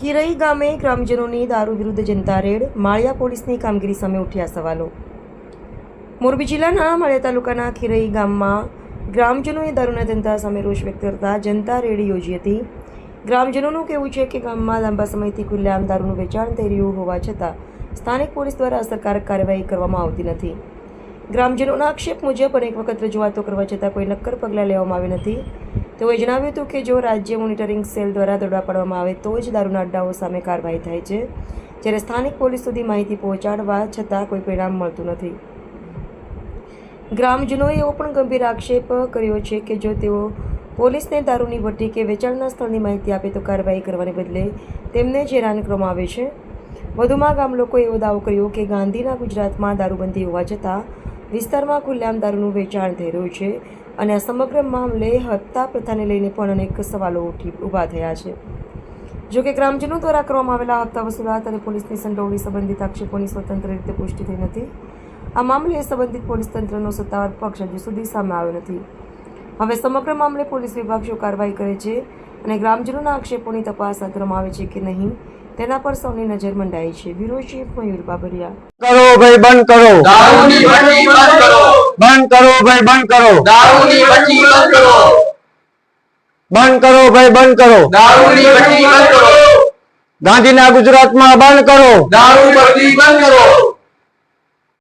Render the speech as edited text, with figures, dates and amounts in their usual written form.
ખીરઈ ગામે ગ્રામજનોની દારૂ વિરુદ્ધ જનતા રેડ, માળિયા પોલીસની કામગીરી સામે ઉઠ્યા સવાલો। મોરબી જિલ્લાના માળિયા તાલુકાના ખીરઈ ગામમાં ગ્રામજનોએ દારૂના ધંધા સામે રોષ વ્યક્ત કરતા જનતા રેડ યોજી હતી। ગ્રામજનોનું કહેવું છે કે ગામમાં લાંબા સમયથી ખુલ્લેઆમ દારૂનું વેચાણ થઈ રહ્યું હોવા છતાં સ્થાનિક પોલીસ દ્વારા અસરકારક કાર્યવાહી કરવામાં આવતી નથી। ગ્રામજનોના આક્ષેપ મુજબ અનેક વખત રજૂઆતો કરવા છતાં કોઈ નક્કર પગલાં લેવામાં આવ્યા નથી। તેઓએ જણાવ્યું હતું કે જો રાજ્ય મોનિટરિંગ સેલ દ્વારા દરોડા પાડવામાં આવે તો જ દારૂના અડ્ડાઓ સામે કાર્યવાહી થાય છે, જ્યારે સ્થાનિક પોલીસ સુધી માહિતી પહોંચાડવા છતાં કોઈ પરિણામ મળતું નથી। ગ્રામજનોએ એવો પણ ગંભીર આક્ષેપ કર્યો છે કે જો તેઓ પોલીસને દારૂની ભઠ્ઠી કે વેચાણના સ્થળની માહિતી આપે તો કાર્યવાહી કરવાને બદલે તેમને જ હેરાન કરવામાં આવે છે। વધુમાં ગામ લોકોએ એવો દાવો કર્યો કે ગાંધીના ગુજરાતમાં દારૂબંધી હોવા છતાં વિસ્તારમાં ખુલ્લેઆમ દારૂનું વેચાણ થઈ રહ્યું છે અને આ સમગ્ર મામલે હપ્તા પ્રથાને લઈને પણ અનેક સવાલો ઊભા થયા છે। જોકે ગ્રામજનો દ્વારા કરવામાં આવેલા હપ્તા વસૂલાત અને પોલીસની સંડોવણી સંબંધિત આક્ષેપોની સ્વતંત્ર રીતે પુષ્ટિ થઈ નથી। આ મામલે સંબંધિત પોલીસ તંત્રનો સત્તાવાર પક્ષ હજુ સુધી સામે આવ્યો નથી। હવે સમગ્ર મામલે પોલીસ વિભાગ શું કાર્યવાહી કરે છે અને ગ્રામજનોના આક્ષેપોની તપાસ હાથ ધરવામાં આવે છે કે નહીં તેના પર સૌની નજર મંડાઈ છે। બ્યુરો ચીફ મયુર બાબરિયા। करो भाई बंद करो दारूनी भट्टी बंद करो बंद करो भाई बंद करो दारूनी भट्टी बंद करो बंद करो भाई बंद करो दारूनी भट्टी बंद करो गांधी ना गुजरात में बंद करो दारू भट्टी बंद करो।